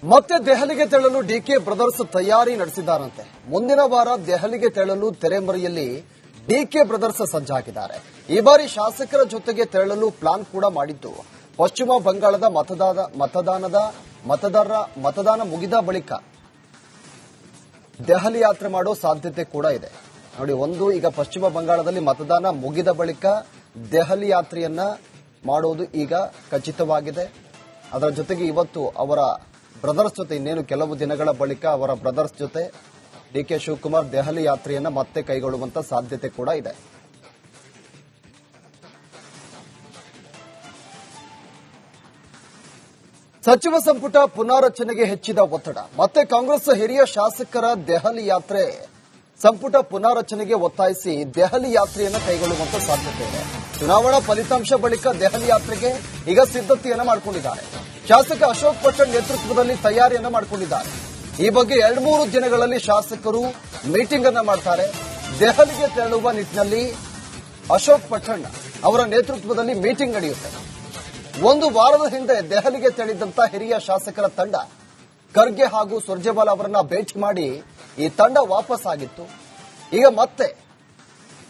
ಮತ್ತೆ ದೆಹಲಿಗೆ ತೆರಳಲು ಡಿಕೆ ಬ್ರದರ್ಸ್ ತಯಾರಿ ನಡೆಸಿದ್ದಾರಂತೆ. ಮುಂದಿನ ವಾರ ದೆಹಲಿಗೆ ತೆರಳಲು ತೆರೆಮರೆಯಲ್ಲಿ ಡಿಕೆ ಬ್ರದರ್ಸ್ ಸಜ್ಜಾಗಿದ್ದಾರೆ. ಈ ಬಾರಿ ಶಾಸಕರ ಜೊತೆಗೆ ತೆರಳಲು ಪ್ಲಾನ್ ಕೂಡ ಮಾಡಿದ್ದು, ಪಶ್ಚಿಮ ಬಂಗಾಳದ ಮತದಾನ ಮುಗಿದ ಬಳಿಕ ದೆಹಲಿ ಯಾತ್ರೆ ಮಾಡೋ ಸಾಧ್ಯತೆ ಕೂಡ ಇದೆ. ನೋಡಿ, ಈಗ ಪಶ್ಚಿಮ ಬಂಗಾಳದಲ್ಲಿ ಮತದಾನ ಮುಗಿದ ಬಳಿಕ ದೆಹಲಿ ಯಾತ್ರೆಯನ್ನ ಮಾಡೋದು ಈಗ ಖಚಿತವಾಗಿದೆ. ಅದರ ಜೊತೆಗೆ ಇವತ್ತು ಅವರ ಬ್ರದರ್ಸ್ ಜೊತೆ ಇನ್ನೇನು ಕೆಲವು ದಿನಗಳ ಬಳಿಕ ಅವರ ಬ್ರದರ್ಸ್ ಜೊತೆ ಡಿಕೆ ಶಿವಕುಮಾರ್ ದೆಹಲಿ ಯಾತ್ರೆಯನ್ನ ಮತ್ತೆ ಕೈಗೊಳ್ಳುವಂತ ಸಾಧ್ಯತೆ ಕೂಡ ಇದೆ. ಸಚಿವ ಸಂಪುಟ ಪುನಾರಚನೆಗೆ ಹೆಚ್ಚಿದ ಒತ್ತಡ. ಮತ್ತೆ ಕಾಂಗ್ರೆಸ್ ಹಿರಿಯ ಶಾಸಕರ ದೆಹಲಿ ಯಾತ್ರೆ. ಸಂಪುಟ ಪುನಾರಚನೆಗೆ ಒತ್ತಾಯಿಸಿ ದೆಹಲಿ ಯಾತ್ರೆಯನ್ನು ಕೈಗೊಳ್ಳುವಂತ ಸಾಧ್ಯತೆ ಇದೆ. ಚುನಾವಣಾ ಫಲಿತಾಂಶ ಬಳಿಕ ದೆಹಲಿ ಯಾತ್ರೆಗೆ ಈಗ ಸಿದ್ಧತೆಯನ್ನ ಮಾಡಿಕೊಂಡಿದ್ದಾರೆ. ಶಾಸಕ ಅಶೋಕ್ ಪಟ್ಟಣ್ ನೇತೃತ್ವದಲ್ಲಿ ತಯಾರಿಯನ್ನ ಮಾಡಿಕೊಂಡಿದ್ದಾರೆ. ಈ ಬಗ್ಗೆ 2-3 ದಿನಗಳಲ್ಲಿ ಶಾಸಕರು ಮೀಟಿಂಗ್ ಅನ್ನ ಮಾಡ್ತಾರೆ. ದೆಹಲಿಗೆ ತೆರಳುವ ನಿಟ್ಟಿನಲ್ಲಿ ಅಶೋಕ್ ಪಟ್ಟಣ್ ಅವರ ನೇತೃತ್ವದಲ್ಲಿ ಮೀಟಿಂಗ್ ನಡೆಯುತ್ತೆ. ಒಂದು ವಾರದ ಹಿಂದೆ ದೆಹಲಿಗೆ ತೆರಳಿದಂತ ಹಿರಿಯ ಶಾಸಕರ ತಂಡ ಖರ್ಗೆ ಹಾಗೂ ಸುರ್ಜೇವಾಲಾ ಅವರನ್ನ ಭೇಟಿ ಮಾಡಿ ಈ ತಂಡ ವಾಪಸ್ ಆಗಿತ್ತು. ಈಗ ಮತ್ತೆ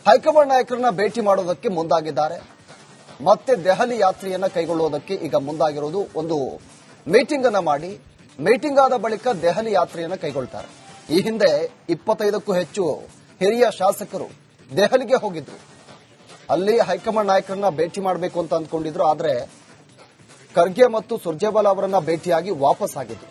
ಹೈಕಮಾಂಡ್ ನಾಯಕರನ್ನ ಭೇಟಿ ಮಾಡೋದಕ್ಕೆ ಮುಂದಾಗಿದ್ದಾರೆ. ಮತ್ತೆ ದೆಹಲಿ ಯಾತ್ರೆಯನ್ನ ಕೈಗೊಳ್ಳುವುದಕ್ಕೆ ಈಗ ಮುಂದಾಗಿರೋದು. ಒಂದು ಮೀಟಿಂಗ್ ಅನ್ನ ಮಾಡಿ, ಮೀಟಿಂಗ್ ಆದ ಬಳಿಕ ದೆಹಲಿ ಯಾತ್ರೆಯನ್ನ ಕೈಗೊಳ್ತಾರೆ. ಈ ಹಿಂದೆ 25ಕ್ಕೂ ಹೆಚ್ಚು ಹಿರಿಯ ಶಾಸಕರು ದೆಹಲಿಗೆ ಹೋಗಿದ್ರು. ಅಲ್ಲಿ ಹೈಕಮಾಂಡ್ ನಾಯಕರನ್ನ ಭೇಟಿ ಮಾಡಬೇಕು ಅಂತ ಅಂದ್ಕೊಂಡಿದ್ರು. ಆದರೆ ಖರ್ಗೆ ಮತ್ತು ಸುರ್ಜೇವಾಲಾ ಅವರನ್ನ ಭೇಟಿಯಾಗಿ ವಾಪಸ್ ಆಗಿದ್ರು.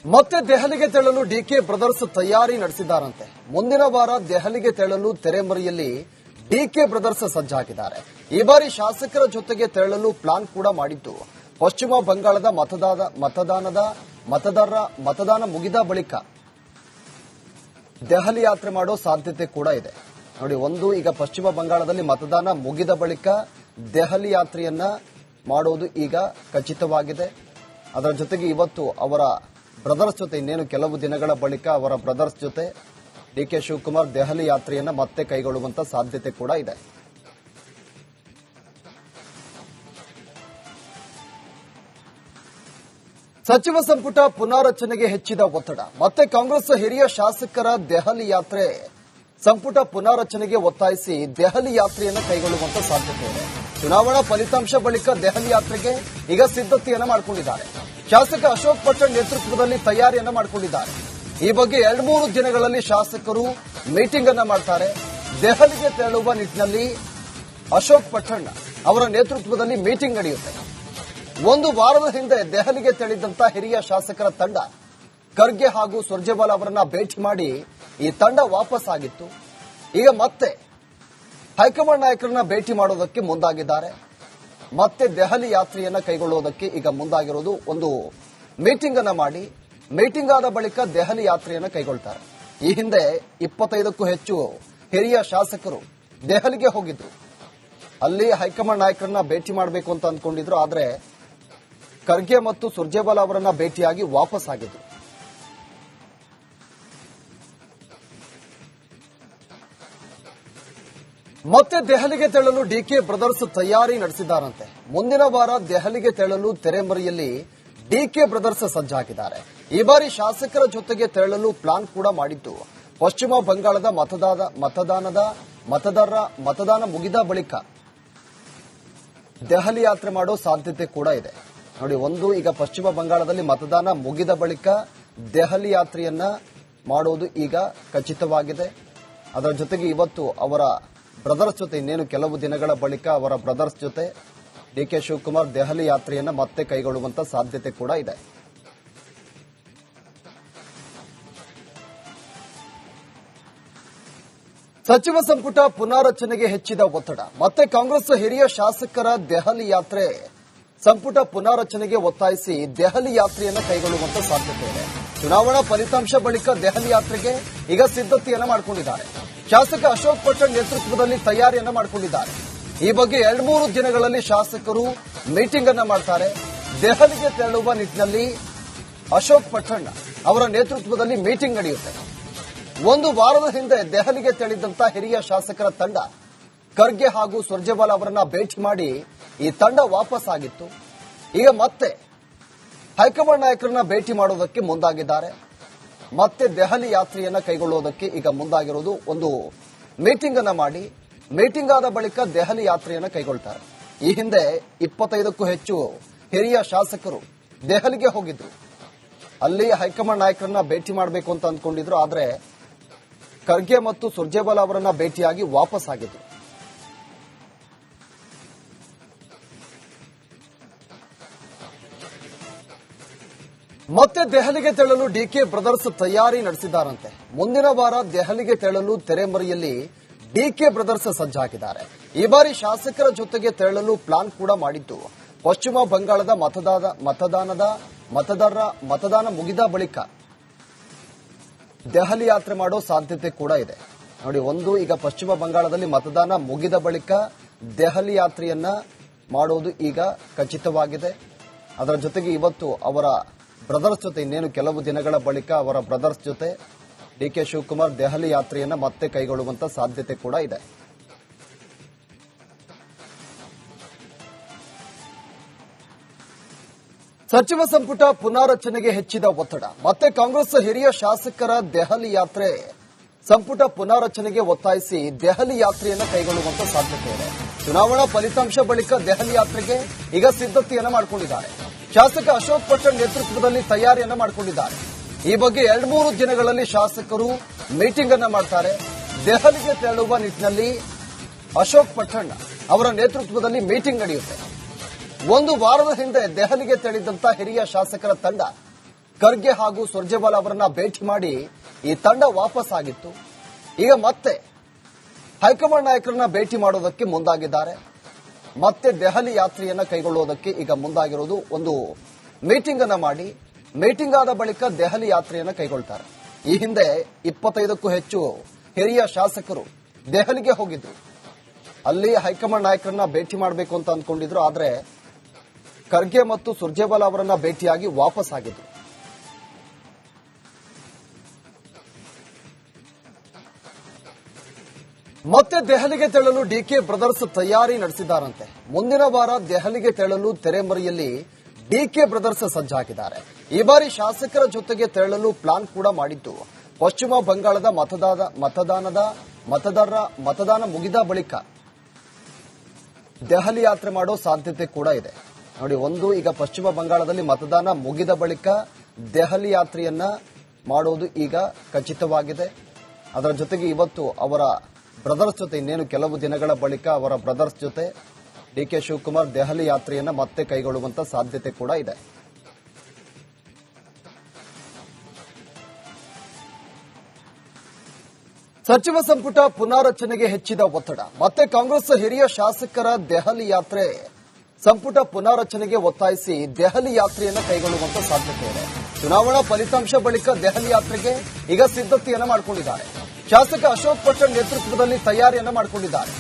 ಮತ್ತೆ ದೆಹಲಿಗೆ ತೆರಳಲು ಡಿಕೆ ಬ್ರದರ್ಸ್ ತಯಾರಿ ನಡೆಸಿದ್ದಾರಂತೆ. ಮುಂದಿನ ವಾರ ದೆಹಲಿಗೆ ತೆರಳಲು ತೆರೆಮರೆಯಲ್ಲಿ ಡಿಕೆ ಬ್ರದರ್ಸ್ ಸಜ್ಜಾಗಿದ್ದಾರೆ. ಈ ಬಾರಿ ಶಾಸಕರ ಜೊತೆಗೆ ತೆರಳಲು ಪ್ಲಾನ್ ಕೂಡ ಮಾಡಿದ್ದು, ಪಶ್ಚಿಮ ಬಂಗಾಳದ ಮತದಾನ ಮುಗಿದ ಬಳಿಕ ದೆಹಲಿ ಯಾತ್ರೆ ಮಾಡೋ ಸಾಧ್ಯತೆ ಕೂಡ ಇದೆ. ನೋಡಿ, ಈಗ ಪಶ್ಚಿಮ ಬಂಗಾಳದಲ್ಲಿ ಮತದಾನ ಮುಗಿದ ಬಳಿಕ ದೆಹಲಿ ಯಾತ್ರೆಯನ್ನ ಮಾಡೋದು ಈಗ ಖಚಿತವಾಗಿದೆ. ಅದರ ಜೊತೆಗೆ ಇವತ್ತು ಅವರ ಬ್ರದರ್ಸ್ ಜೊತೆ ಇನ್ನೇನು ಕೆಲವು ದಿನಗಳ ಬಳಿಕ ಅವರ ಬ್ರದರ್ಸ್ ಜೊತೆ ಡಿಕೆ ಶಿವಕುಮಾರ್ ದೆಹಲಿ ಯಾತ್ರೆಯನ್ನ ಮತ್ತೆ ಕೈಗೊಳ್ಳುವಂತ ಸಾಧ್ಯತೆ ಕೂಡ ಇದೆ. ಸಚಿವ ಸಂಪುಟ ಪುನಾರಚನೆಗೆ ಹೆಚ್ಚಿದ ಒತ್ತಡ. ಮತ್ತೆ ಕಾಂಗ್ರೆಸ್ ಹಿರಿಯ ಶಾಸಕರ ದೆಹಲಿ ಯಾತ್ರೆ. ಸಂಪುಟ ಪುನಾರಚನೆಗೆ ಒತ್ತಾಯಿಸಿ ದೆಹಲಿ ಯಾತ್ರೆಯನ್ನು ಕೈಗೊಳ್ಳುವಂತ ಸಾಧ್ಯತೆ ಇದೆ. ಚುನಾವಣಾ ಫಲಿತಾಂಶ ಬಳಿಕ ದೆಹಲಿ ಯಾತ್ರೆಗೆ ಈಗ ಸಿದ್ಧತೆಯನ್ನ ಮಾಡಿಕೊಂಡಿದ್ದಾರೆ. ಶಾಸಕ ಅಶೋಕ್ ಪಟ್ಟಣ್ ನೇತೃತ್ವದಲ್ಲಿ ತಯಾರಿಯನ್ನ ಮಾಡಿಕೊಂಡಿದ್ದಾರೆ. ಈ ಬಗ್ಗೆ 2-3 ದಿನಗಳಲ್ಲಿ ಶಾಸಕರು ಮೀಟಿಂಗ್ ಅನ್ನ ಮಾಡ್ತಾರೆ. ದೆಹಲಿಗೆ ತೆರಳುವ ನಿಟ್ಟಿನಲ್ಲಿ ಅಶೋಕ್ ಪಟ್ಟಣ್ ಅವರ ನೇತೃತ್ವದಲ್ಲಿ ಮೀಟಿಂಗ್ ನಡೆಯುತ್ತೆ. ಒಂದು ವಾರದ ಹಿಂದೆ ದೆಹಲಿಗೆ ತೆರಳಿದಂತ ಹಿರಿಯ ಶಾಸಕರ ತಂಡ ಖರ್ಗೆ ಹಾಗೂ ಸುರ್ಜೇವಾಲಾ ಅವರನ್ನ ಭೇಟಿ ಮಾಡಿ ಈ ತಂಡ ವಾಪಸ್ ಆಗಿತ್ತು. ಈಗ ಮತ್ತೆ ಹೈಕಮಾಂಡ್ ನಾಯಕರನ್ನ ಭೇಟಿ ಮಾಡೋದಕ್ಕೆ ಮುಂದಾಗಿದ್ದಾರೆ. ಮತ್ತೆ ದೆಹಲಿ ಯಾತ್ರೆಯನ್ನ ಕೈಗೊಳ್ಳುವುದಕ್ಕೆ ಈಗ ಮುಂದಾಗಿರೋದು. ಒಂದು ಮೀಟಿಂಗ್ ಅನ್ನ ಮಾಡಿ, ಮೀಟಿಂಗ್ ಆದ ಬಳಿಕ ದೆಹಲಿ ಯಾತ್ರೆಯನ್ನ ಕೈಗೊಳ್ತಾರೆ. ಈ ಹಿಂದೆ 25ಕ್ಕೂ ಹೆಚ್ಚು ಹಿರಿಯ ಶಾಸಕರು ದೆಹಲಿಗೆ ಹೋಗಿದ್ರು. ಅಲ್ಲಿ ಹೈಕಮಾಂಡ್ ನಾಯಕರನ್ನ ಭೇಟಿ ಮಾಡಬೇಕು ಅಂತ ಅಂದ್ಕೊಂಡಿದ್ರು. ಆದರೆ ಖರ್ಗೆ ಮತ್ತು ಸುರ್ಜೇವಾಲಾ ಅವರನ್ನ ಭೇಟಿಯಾಗಿ ವಾಪಸ್ ಆಗಿದ್ರು. ಮತ್ತೆ ದೆಹಲಿಗೆ ತೆರಳಲು ಡಿಕೆ ಬ್ರದರ್ಸ್ ತಯಾರಿ ನಡೆಸಿದ್ದಾರಂತೆ. ಮುಂದಿನ ವಾರ ದೆಹಲಿಗೆ ತೆರಳಲು ತೆರೆಮರೆಯಲ್ಲಿ ಡಿಕೆ ಬ್ರದರ್ಸ್ ಸಜ್ಜಾಗಿದ್ದಾರೆ. ಈ ಬಾರಿ ಶಾಸಕರ ಜೊತೆಗೆ ತೆರಳಲು ಪ್ಲಾನ್ ಕೂಡ ಮಾಡಿದ್ದು, ಪಶ್ಚಿಮ ಬಂಗಾಳದ ಮತದಾನ ಮುಗಿದ ಬಳಿಕ ದೆಹಲಿ ಯಾತ್ರೆ ಮಾಡೋ ಸಾಧ್ಯತೆ ಕೂಡ ಇದೆ. ನೋಡಿ, ಈಗ ಪಶ್ಚಿಮ ಬಂಗಾಳದಲ್ಲಿ ಮತದಾನ ಮುಗಿದ ಬಳಿಕ ದೆಹಲಿ ಯಾತ್ರೆಯನ್ನ ಮಾಡೋದು ಈಗ ಖಚಿತವಾಗಿದೆ. ಅದರ ಜೊತೆಗೆ ಇವತ್ತು ಅವರ ಬ್ರದರ್ಸ್ ಜೊತೆ ಇನ್ನೇನು ಕೆಲವು ದಿನಗಳ ಬಳಿಕ ಅವರ ಬ್ರದರ್ಸ್ ಜೊತೆ ಡಿಕೆ ಶಿವಕುಮಾರ್ ದೆಹಲಿ ಯಾತ್ರೆಯನ್ನ ಮತ್ತೆ ಕೈಗೊಳ್ಳುವಂತ ಸಾಧ್ಯತೆ ಕೂಡ ಇದೆ. ಸಚಿವ ಸಂಪುಟ ಪುನಾರಚನೆಗೆ ಹೆಚ್ಚಿದ ಒತ್ತಡ. ಮತ್ತೆ ಕಾಂಗ್ರೆಸ್ ಹಿರಿಯ ಶಾಸಕರ ದೆಹಲಿ ಯಾತ್ರೆ. ಸಂಪುಟ ಪುನಾರಚನೆಗೆ ಒತ್ತಾಯಿಸಿ ದೆಹಲಿ ಯಾತ್ರೆಯನ್ನು ಕೈಗೊಳ್ಳುವಂತ ಸಾಧ್ಯತೆ ಇದೆ. ಚುನಾವಣಾ ಫಲಿತಾಂಶ ಬಳಿಕ ದೆಹಲಿ ಯಾತ್ರೆಗೆ ಈಗ ಸಿದ್ಧತೆಯನ್ನ ಮಾಡಿಕೊಂಡಿದ್ದಾರೆ. ಶಾಸಕ ಅಶೋಕ್ ಪಟ್ಟಣ್ ನೇತೃತ್ವದಲ್ಲಿ ತಯಾರಿಯನ್ನ ಮಾಡಿಕೊಂಡಿದ್ದಾರೆ. ಈ ಬಗ್ಗೆ 2-3 ದಿನಗಳಲ್ಲಿ ಶಾಸಕರು ಮೀಟಿಂಗ್ ಅನ್ನ ಮಾಡ್ತಾರೆ. ದೆಹಲಿಗೆ ತೆರಳುವ ನಿಟ್ಟಿನಲ್ಲಿ ಅಶೋಕ್ ಪಟ್ಟಣ್ ಅವರ ನೇತೃತ್ವದಲ್ಲಿ ಮೀಟಿಂಗ್ ನಡೆಯುತ್ತೆ. ಒಂದು ವಾರದ ಹಿಂದೆ ದೆಹಲಿಗೆ ತೆರಳಿದಂತ ಹಿರಿಯ ಶಾಸಕರ ತಂಡ ಖರ್ಗೆ ಹಾಗೂ ಸುರ್ಜೇವಾಲಾ ಅವರನ್ನ ಭೇಟಿ ಮಾಡಿ ಈ ತಂಡ ವಾಪಸ್ ಆಗಿತ್ತು. ಈಗ ಮತ್ತೆ ಹೈಕಮಾಂಡ್ ನಾಯಕರನ್ನ ಭೇಟಿ ಮಾಡೋದಕ್ಕೆ ಮುಂದಾಗಿದ್ದಾರೆ. ಮತ್ತೆ ದೆಹಲಿ ಯಾತ್ರೆಯನ್ನ ಕೈಗೊಳ್ಳುವುದಕ್ಕೆ ಈಗ ಮುಂದಾಗಿರೋದು. ಒಂದು ಮೀಟಿಂಗ್ ಅನ್ನ ಮಾಡಿ, ಮೀಟಿಂಗ್ ಆದ ಬಳಿಕ ದೆಹಲಿ ಯಾತ್ರೆಯನ್ನ ಕೈಗೊಳ್ತಾರೆ. ಈ ಹಿಂದೆ 25ಕ್ಕೂ ಹೆಚ್ಚು ಹಿರಿಯ ಶಾಸಕರು ದೆಹಲಿಗೆ ಹೋಗಿದ್ರು. ಅಲ್ಲಿ ಹೈಕಮಾಂಡ್ ನಾಯಕರನ್ನ ಭೇಟಿ ಮಾಡಬೇಕು ಅಂತ ಅಂದ್ಕೊಂಡಿದ್ರು. ಆದ್ರೆ ಖರ್ಗೆ ಮತ್ತು ಸುರ್ಜೇವಾಲಾ ಅವರನ್ನ ಭೇಟಿಯಾಗಿ ವಾಪಸ್ ಆಗಿದ್ರು. ಮತ್ತೆ ದೆಹಲಿಗೆ ತೆರಳಲು ಡಿಕೆ ಬ್ರದರ್ಸ್ ತಯಾರಿ ನಡೆಸಿದ್ದಾರಂತೆ. ಮುಂದಿನ ವಾರ ದೆಹಲಿಗೆ ತೆರಳಲು ತೆರೆಮರೆಯಲ್ಲಿ ಡಿಕೆ ಬ್ರದರ್ಸ್ ಸಜ್ಜಾಗಿದ್ದಾರೆ. ಈ ಬಾರಿ ಶಾಸಕರ ಜೊತೆಗೆ ತೆರಳಲು ಪ್ಲಾನ್ ಕೂಡ ಮಾಡಿದ್ದು. ಪಶ್ಚಿಮ ಬಂಗಾಳದ ಮತದಾನ ಮುಗಿದ ಬಳಿಕ ದೆಹಲಿ ಯಾತ್ರೆ ಮಾಡೋ ಸಾಧ್ಯತೆ ಕೂಡ ಇದೆ. ನೋಡಿ, ಈಗ ಪಶ್ಚಿಮ ಬಂಗಾಳದಲ್ಲಿ ಮತದಾನ ಮುಗಿದ ಬಳಿಕ ದೆಹಲಿ ಯಾತ್ರೆಯನ್ನ ಮಾಡೋದು ಈಗ ಖಚಿತವಾಗಿದೆ. ಅದರ ಜೊತೆಗೆ ಇವತ್ತು ಅವರ ಬ್ರದರ್ಸ್ ಜೊತೆ ಇನ್ನೇನು ಕೆಲವು ದಿನಗಳ ಬಳಿಕ ಅವರ ಬ್ರದರ್ಸ್ ಜೊತೆ ಡಿಕೆ ಶಿವಕುಮಾರ್ ದೆಹಲಿ ಯಾತ್ರೆಯನ್ನ ಮತ್ತೆ ಕೈಗೊಳ್ಳುವಂತ ಸಾಧ್ಯತೆ ಕೂಡ ಇದೆ. ಸಚಿವ ಸಂಪುಟ ಪುನಾರಚನೆಗೆ ಹೆಚ್ಚಿದ ಒತ್ತಡ. ಮತ್ತೆ ಕಾಂಗ್ರೆಸ್ ಹಿರಿಯ ಶಾಸಕರ ದೆಹಲಿ ಯಾತ್ರೆ. ಸಂಪುಟ ಪುನಾರಚನೆಗೆ ಒತ್ತಾಯಿಸಿ ದೆಹಲಿ ಯಾತ್ರೆಯನ್ನು ಕೈಗೊಳ್ಳುವಂತ ಸಾಧ್ಯತೆ ಇದೆ. ಚುನಾವಣಾ ಫಲಿತಾಂಶ ಬಳಿಕ ದೆಹಲಿ ಯಾತ್ರೆಗೆ ಈಗ ಸಿದ್ಧತೆಯನ್ನ ಮಾಡಿಕೊಂಡಿದ್ದಾರೆ. ಶಾಸಕ ಅಶೋಕ್ ಪಟ್ಟಣ್ ನೇತೃತ್ವದಲ್ಲಿ ತಯಾರಿಯನ್ನ ಮಾಡಿಕೊಂಡಿದ್ದಾರೆ. ಈ ಬಗ್ಗೆ 2-3 ದಿನಗಳಲ್ಲಿ ಶಾಸಕರು ಮೀಟಿಂಗ್ ಅನ್ನ ಮಾಡ್ತಾರೆ. ದೆಹಲಿಗೆ ತೆರಳುವ ನಿಟ್ಟಿನಲ್ಲಿ ಅಶೋಕ್ ಪಟ್ಟಣ್ ಅವರ ನೇತೃತ್ವದಲ್ಲಿ ಮೀಟಿಂಗ್ ನಡೆಯುತ್ತೆ. ಒಂದು ವಾರದ ಹಿಂದೆ ದೆಹಲಿಗೆ ತೆರಳಿದಂತ ಹಿರಿಯ ಶಾಸಕರ ತಂಡ ಖರ್ಗೆ ಹಾಗೂ ಸುರ್ಜೇವಾಲಾ ಅವರನ್ನ ಭೇಟಿ ಮಾಡಿ ಈ ತಂಡ ವಾಪಸ್ ಆಗಿತ್ತು. ಈಗ ಮತ್ತೆ ಹೈಕಮಾಂಡ್ ನಾಯಕರನ್ನ ಭೇಟಿ ಮಾಡೋದಕ್ಕೆ ಮುಂದಾಗಿದ್ದಾರೆ. ಮತ್ತೆ ದೆಹಲಿ ಯಾತ್ರೆಯನ್ನ ಕೈಗೊಳ್ಳುವುದಕ್ಕೆ ಈಗ ಮುಂದಾಗಿರೋದು. ಒಂದು ಮೀಟಿಂಗ್ ಅನ್ನ ಮಾಡಿ, ಮೀಟಿಂಗ್ ಆದ ಬಳಿಕ ದೆಹಲಿ ಯಾತ್ರೆಯನ್ನ ಕೈಗೊಳ್ತಾರೆ. ಈ ಹಿಂದೆ 25ಕ್ಕೂ ಹೆಚ್ಚು ಹಿರಿಯ ಶಾಸಕರು ದೆಹಲಿಗೆ ಹೋಗಿದ್ರು. ಅಲ್ಲಿ ಹೈಕಮಾಂಡ್ ನಾಯಕರನ್ನ ಭೇಟಿ ಮಾಡಬೇಕು ಅಂತ ಅಂದ್ಕೊಂಡಿದ್ರು. ಆದ್ರೆ ಖರ್ಗೆ ಮತ್ತು ಸುರ್ಜೇವಾಲಾ ಅವರನ್ನ ಭೇಟಿಯಾಗಿ ವಾಪಸ್ ಆಗಿದ್ರು. ಮತ್ತೆ ದೆಹಲಿಗೆ ತೆರಳಲು ಡಿಕೆ ಬ್ರದರ್ಸ್ ತಯಾರಿ ನಡೆಸಿದ್ದಾರಂತೆ. ಮುಂದಿನ ವಾರ ದೆಹಲಿಗೆ ತೆರಳಲು ತೆರೆಮರೆಯಲ್ಲಿ ಡಿಕೆ ಬ್ರದರ್ಸ್ ಸಜ್ಜಾಗಿದ್ದಾರೆ. ಈ ಬಾರಿ ಶಾಸಕರ ಜೊತೆಗೆ ತೆರಳಲು ಪ್ಲಾನ್ ಕೂಡ ಮಾಡಿದ್ದು. ಪಶ್ಚಿಮ ಬಂಗಾಳದ ಮತದಾನ ಮುಗಿದ ಬಳಿಕ ದೆಹಲಿ ಯಾತ್ರೆ ಮಾಡೋ ಸಾಧ್ಯತೆ ಕೂಡ ಇದೆ. ನೋಡಿ, ಈಗ ಪಶ್ಚಿಮ ಬಂಗಾಳದಲ್ಲಿ ಮತದಾನ ಮುಗಿದ ಬಳಿಕ ದೆಹಲಿ ಯಾತ್ರೆಯನ್ನ ಮಾಡೋದು ಈಗ ಖಚಿತವಾಗಿದೆ. ಅದರ ಜೊತೆಗೆ ಇವತ್ತು ಅವರ ಬ್ರದರ್ಸ್ ಜೊತೆ ಇನ್ನೇನು ಕೆಲವು ದಿನಗಳ ಬಳಿಕ ಅವರ ಬ್ರದರ್ಸ್ ಜೊತೆ ಡಿಕೆ ಶಿವಕುಮಾರ್ ದೆಹಲಿ ಯಾತ್ರೆಯನ್ನ ಮತ್ತೆ ಕೈಗೊಳ್ಳುವಂತ ಸಾಧ್ಯತೆ ಕೂಡ ಇದೆ. ಸಚಿವ ಸಂಪುಟ ಪುನಾರಚನೆಗೆ ಹೆಚ್ಚಿದ ಒತ್ತಡ. ಮತ್ತೆ ಕಾಂಗ್ರೆಸ್ ಹಿರಿಯ ಶಾಸಕರ ದೆಹಲಿ ಯಾತ್ರೆ. ಸಂಪುಟ ಪುನಾರಚನೆಗೆ ಒತ್ತಾಯಿಸಿ ದೆಹಲಿ ಯಾತ್ರೆಯನ್ನ ಕೈಗೊಳ್ಳುವಂತ ಸಾಧ್ಯತೆ ಇದೆ. ಚುನಾವಣಾ ಫಲಿತಾಂಶ ಬಳಿಕ ದೆಹಲಿ ಯಾತ್ರೆಗೆ ಈಗ ಸಿದ್ಧತೆಯನ್ನ ಮಾಡಿಕೊಂಡಿದ್ದಾರೆ. ಶಾಸಕ ಅಶೋಕ್ ಪಟ್ಟಣ್ ನೇತೃತ್ವದಲ್ಲಿ ತಯಾರಿಯನ್ನ ಮಾಡಿಕೊಂಡಿದ್ದಾರೆ.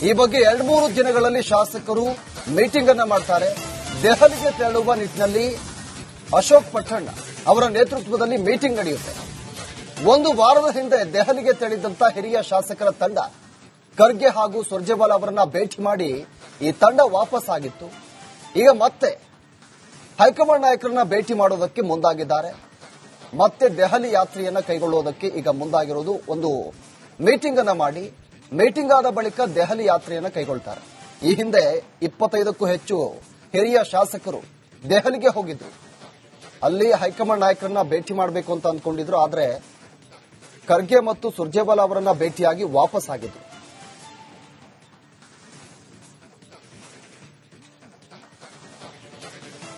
ಈ ಬಗ್ಗೆ 2-3 ದಿನಗಳಲ್ಲಿ ಶಾಸಕರು ಮೀಟಿಂಗ್ ಅನ್ನ ಮಾಡ್ತಾರೆ. ದೆಹಲಿಗೆ ತೆರಳುವ ನಿಟ್ಟಿನಲ್ಲಿ ಅಶೋಕ್ ಪಟ್ಟಣ್ ಅವರ ನೇತೃತ್ವದಲ್ಲಿ ಮೀಟಿಂಗ್ ನಡೆಯುತ್ತೆ. ಒಂದು ವಾರದ ಹಿಂದೆ ದೆಹಲಿಗೆ ತೆರಳಿದಂತ ಹಿರಿಯ ಶಾಸಕರ ತಂಡ ಖರ್ಗೆ ಹಾಗೂ ಸುರ್ಜೇವಾಲಾ ಅವರನ್ನ ಭೇಟಿ ಮಾಡಿ ಈ ತಂಡ ವಾಪಸ್ ಆಗಿತ್ತು. ಈಗ ಮತ್ತೆ ಹೈಕಮಾಂಡ್ ನಾಯಕರನ್ನ ಭೇಟಿ ಮಾಡೋದಕ್ಕೆ ಮುಂದಾಗಿದ್ದಾರೆ. ಮತ್ತೆ ದೆಹಲಿ ಯಾತ್ರೆಯನ್ನ ಕೈಗೊಳ್ಳುವುದಕ್ಕೆ ಈಗ ಮುಂದಾಗಿರೋದು. ಒಂದು ಮೀಟಿಂಗ್ ಅನ್ನ ಮಾಡಿ, ಮೀಟಿಂಗ್ ಆದ ಬಳಿಕ ದೆಹಲಿ ಯಾತ್ರೆಯನ್ನ ಕೈಗೊಳ್ತಾರೆ. ಈ ಹಿಂದೆ 25ಕ್ಕೂ ಹೆಚ್ಚು ಹಿರಿಯ ಶಾಸಕರು ದೆಹಲಿಗೆ ಹೋಗಿದ್ರು. ಅಲ್ಲಿ ಹೈಕಮಾಂಡ್ ನಾಯಕರನ್ನ ಭೇಟಿ ಮಾಡಬೇಕು ಅಂತ ಅಂದ್ಕೊಂಡಿದ್ರು. ಆದ್ರೆ ಖರ್ಗೆ ಮತ್ತು ಸುರ್ಜೇವಾಲಾ ಅವರನ್ನ ಭೇಟಿಯಾಗಿ ವಾಪಸ್ ಆಗಿದ್ರು.